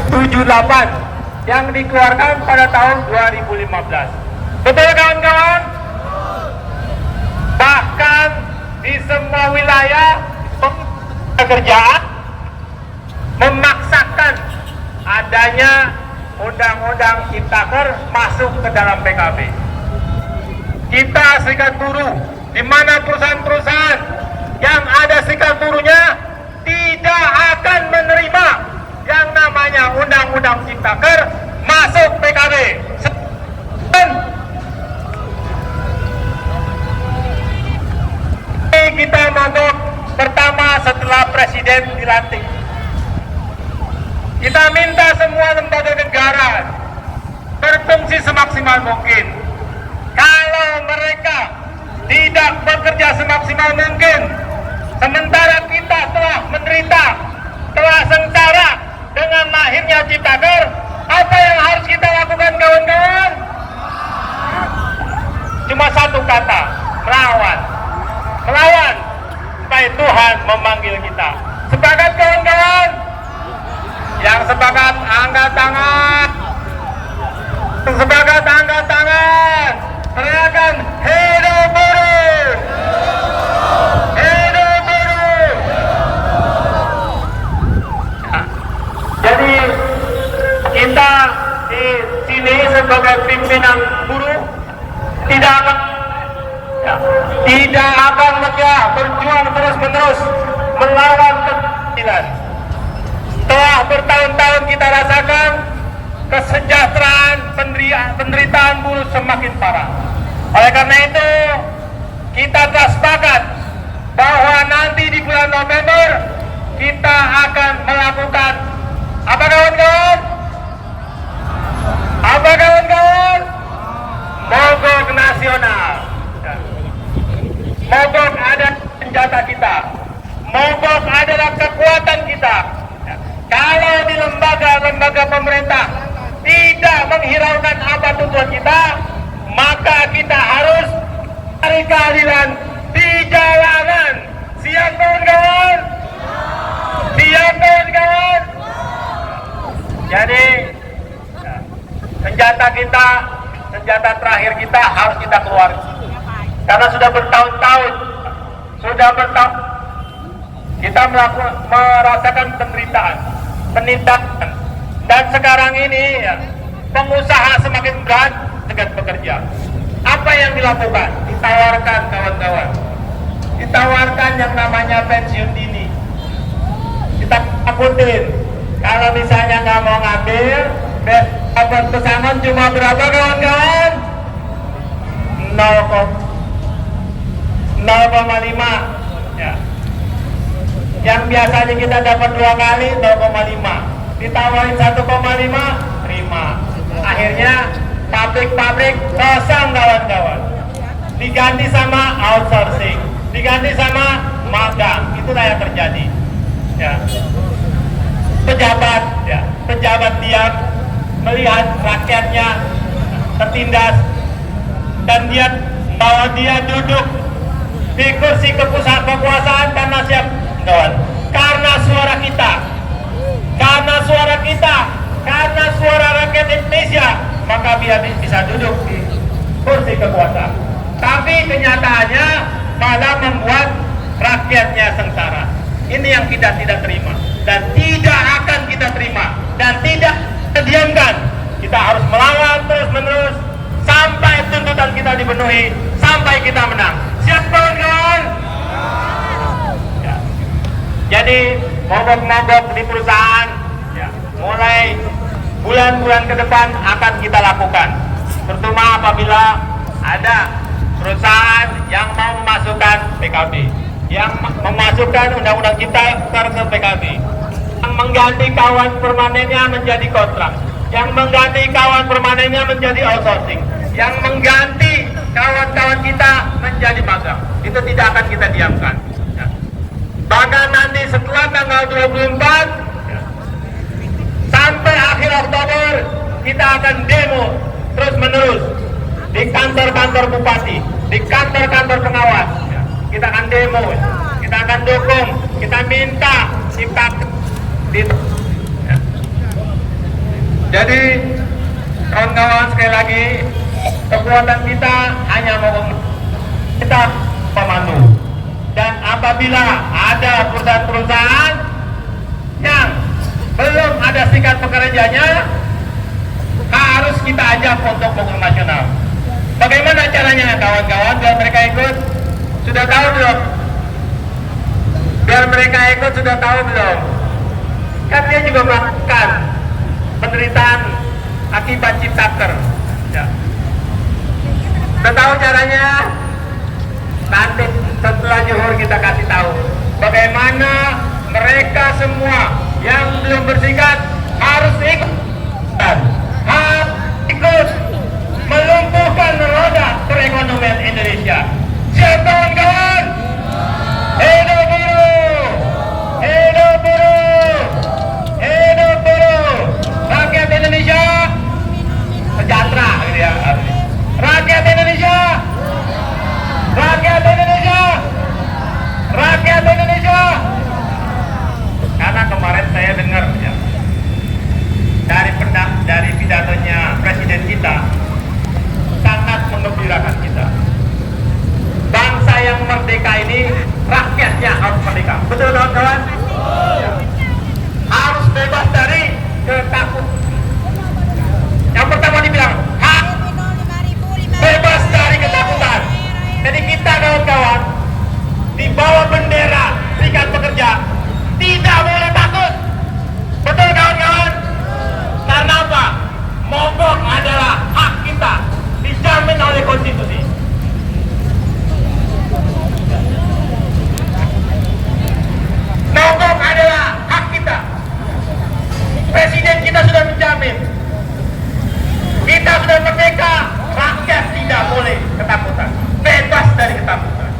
78 yang dikeluarkan pada tahun 2015. Betul kawan-kawan? Bahkan di semua wilayah pekerjaan memaksakan adanya Undang-Undang Ciptaker masuk ke dalam PKB. Kita serikat buruh, di mana perusahaan-perusahaan yang ada serikat buruhnya tidak akan menerima yang namanya Undang-Undang Ciptaker masuk PKB. Kita mogok pertama setelah presiden dilantik. Kita minta semua lembaga negara berfungsi semaksimal mungkin. Kalau mereka tidak bekerja semaksimal mungkin, sementara kita telah menderita, telah sengsara dengan lahirnya Ciptaker, apa yang harus kita lakukan kawan-kawan? Cuma satu kata, melawan. Melawan, supaya Tuhan memanggil kita. Sepakat kawan-kawan? Yang sepakat angkat tangan. Yang sepakat angkat tangan. Teriakan hidup buruh. Hidup buruh. Nah, jadi kita di sini sebagai pimpinan buruh tidak akan megah, berjuang terus-menerus melawan kekecilan. Telah bertahun-tahun kita rasakan kesejahteraan penderitaan buruh semakin parah. Oleh karena itu, kita telah sepakat bahwa nanti di bulan November kita akan melakukan apa kawan-kawan? Apa kawan-kawan? Mogok nasional. Mogok adalah senjata kita. Mogok adalah kekuatan kita. Kalau di lembaga-lembaga pemerintah tidak menghiraukan apa tujuan kita, maka kita harus cari keadilan di jalanan. Siap kawan-kawan? Siap kawan-kawan? Jadi senjata kita, senjata terakhir kita harus kita keluarkan. Karena sudah bertahun-tahun kita merasakan penderitaan, penindasan, dan sekarang ini ya, pengusaha semakin berat dengan pekerja. Apa yang dilakukan? Ditawarkan kawan-kawan, ditawarkan yang namanya pensiun dini. Kita takutin, kalau misalnya nggak mau ngambil, dapat pesangon cuma berapa kawan-kawan? 0,5 ya. Yang biasanya kita dapat 2 kali 0,5, ditawarin 1,5 terima. Akhirnya pabrik-pabrik kosong kawan-kawan, diganti sama outsourcing, diganti sama magang. Itulah yang terjadi ya. Pejabat diam melihat rakyatnya tertindas, dan bahwa dia duduk di kursi kekuasaan karena siapa? Kawan, karena suara kita, karena suara rakyat Indonesia, maka dia bisa duduk di kursi kekuasaan. Tapi kenyataannya malah membuat rakyatnya sengsara. Ini yang kita tidak terima dan tidak akan kita terima dan tidak kita diamkan. Kita harus melawan terus-menerus sampai tuntutan kita dipenuhi, sampai kita menang. Siap kawan-kawan? Ya. Jadi mogok-mogok di perusahaan ya, mulai bulan-bulan ke depan akan kita lakukan, terutama apabila ada perusahaan yang mau memasukkan PKB, yang memasukkan undang-undang Ciptaker ke PKB, yang mengganti kawan permanennya menjadi kontrak, yang mengganti kawan permanennya menjadi outsourcing, yang mengganti kawan-kawan kita menjadi magang. Itu tidak akan kita diamkan ya. Bahkan nanti setelah tanggal 24 ya, sampai akhir Oktober kita akan demo terus-menerus di kantor-kantor bupati, di kantor-kantor pengawas ya. Kita akan demo ya. Kita akan dukung, kita minta Ciptaker ya. Jadi kawan-kawan, sekali lagi, kekuatan kita hanya mau kita pemandu. Dan apabila ada perusahaan-perusahaan yang belum ada serikat pekerjanya, harus kita ajak untuk mogok nasional. Bagaimana caranya kawan-kawan biar mereka ikut? Sudah tahu belum? Biar mereka ikut sudah tahu belum? Kan dia juga melakukan penderitaan akibat ciptaker. Ya. Sudah tahu caranya? Nanti setelah zuhur kita kasih tahu bagaimana mereka semua yang belum bersikat harus ikut. Harus ikut melumpuhkan roda perekonomian Indonesia. Siap kawan-kawan? Hidup buruh! Hidup buruh! Hidup buruh! Rakyat Indonesia sejahtera, gitu ya. Rakyat Indonesia! Rakyat Indonesia! Rakyat Indonesia! Karena kemarin saya dengar ya, dari pidatonya Presiden kita sangat mengembirakan kita. Bangsa yang merdeka ini rakyatnya harus merdeka. Betul kawan-kawan? Ya. Harus bebas dari ketakutan. Yang pertama dibilang hak bebas dari ketakutan. Jadi kita kawan-kawan di bawah bendera Serikat Pekerja tidak boleh takut. Betul kawan-kawan? Karena apa? Mogok adalah hak kita, dijamin oleh konstitusi. Mogok adalah hak kita. Presiden kita sudah menjamin. Kita sudah merdeka, rakyat tidak boleh ketakutan. Bebas dari ketakutan.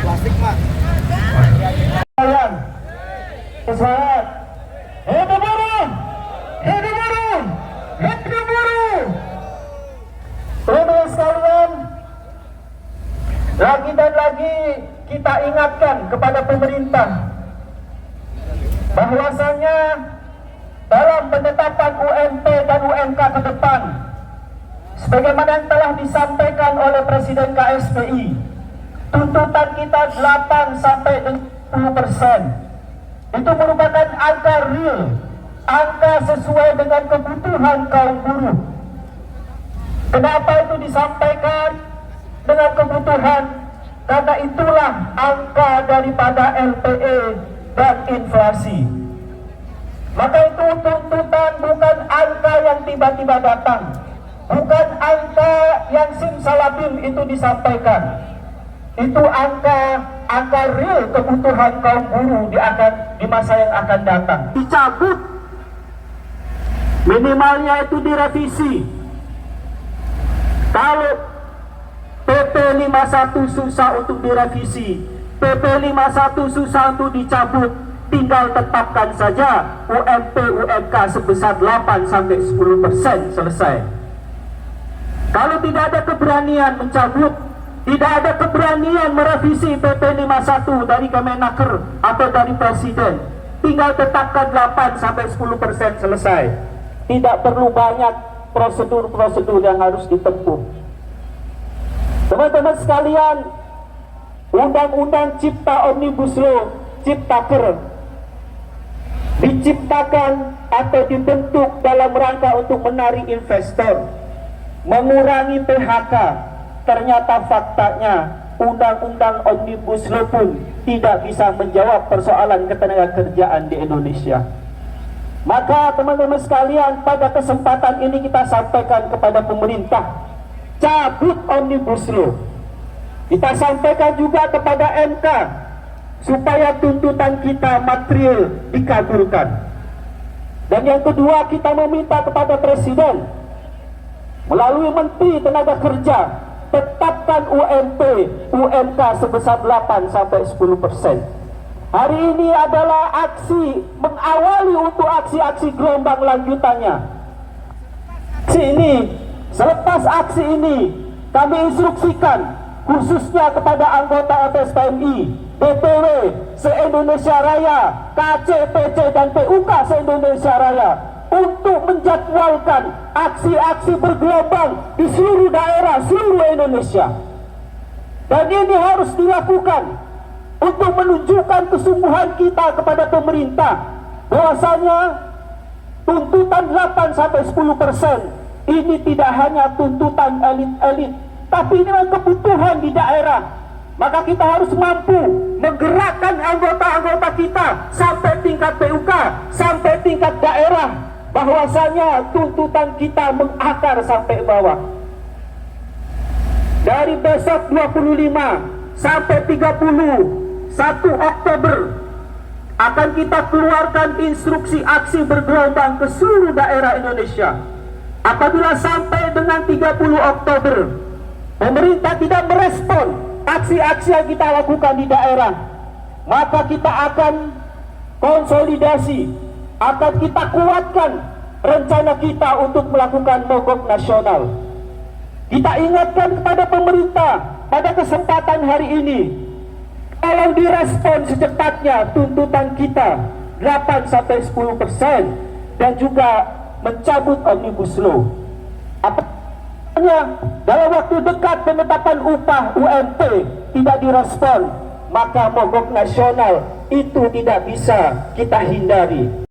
Plastik, Mas. Semangat. Hidup buruh! Hidup buruh! Hidup buruh! Teman-teman sekalian, lagi dan lagi kita ingatkan kepada pemerintah bahwasanya dalam penetapan UMP dan UMK ke depan, sebagaimana yang telah disampaikan oleh Presiden KSPI, tuntutan kita 8 sampai 10%. Itu merupakan angka real, angka sesuai dengan kebutuhan kaum buruh. Kenapa itu disampaikan dengan kebutuhan? Karena itulah angka daripada LPE dan inflasi. Maka itu tuntutan bukan angka yang tiba-tiba datang, bukan angka yang simsalabim itu disampaikan. Itu angka real kebutuhan kaum buruh di masa yang akan datang. Dicabut, minimalnya itu direvisi. Kalau PP 51 susah untuk direvisi, PP 51 susah untuk dicabut, tinggal tetapkan saja UMP UMK sebesar 8 sampai 10% selesai. Kalau tidak ada keberanian mencabut, tidak ada keberanian merevisi PP 51 dari Kemenaker atau dari Presiden, tinggal tetapkan 8 sampai 10% selesai. Tidak perlu banyak prosedur-prosedur yang harus ditempuh. Teman-teman sekalian, Undang-Undang Cipta Omnibus Law, Ciptaker, diciptakan atau dibentuk dalam rangka untuk menarik investor, mengurangi PHK. Ternyata faktanya Undang-Undang Omnibus Law pun tidak bisa menjawab persoalan ketenagakerjaan di Indonesia. Maka teman-teman sekalian, pada kesempatan ini kita sampaikan kepada pemerintah, cabut Omnibus Law. Kita sampaikan juga kepada MK supaya tuntutan kita material dikabulkan. Dan yang kedua, kita meminta kepada Presiden melalui Menteri Tenaga Kerja, tetapkan UMP, UMK sebesar 8 sampai 10%. Hari ini adalah aksi mengawali untuk aksi-aksi gelombang lanjutannya. Aksi ini, selepas aksi ini, kami instruksikan khususnya kepada anggota FSPMI, DPW se-Indonesia Raya, KC, PC, dan PUK se-Indonesia Raya untuk menjadwalkan aksi-aksi bergelombang di seluruh daerah, seluruh Indonesia. Dan ini harus dilakukan untuk menunjukkan kesungguhan kita kepada pemerintah bahwasanya tuntutan 8-10% ini tidak hanya tuntutan elit-elit, tapi ini memang kebutuhan di daerah. Maka kita harus mampu menggerakkan anggota-anggota kita sampai tingkat PUK, sampai tingkat daerah, bahwasanya tuntutan kita mengakar sampai bawah. Dari besok 25 sampai 31 Oktober akan kita keluarkan instruksi aksi bergelombang ke seluruh daerah Indonesia. Apabila sampai dengan 30 Oktober pemerintah tidak merespon aksi-aksi yang kita lakukan di daerah, maka kita akan konsolidasi, akan kita kuatkan rencana kita untuk melakukan mogok nasional. Kita ingatkan kepada pemerintah pada kesempatan hari ini, tolong direspon secepatnya tuntutan kita 8-10% dan juga mencabut Omnibus Law. Apabila dalam waktu dekat penetapan upah UMP tidak direspon, maka mogok nasional itu tidak bisa kita hindari.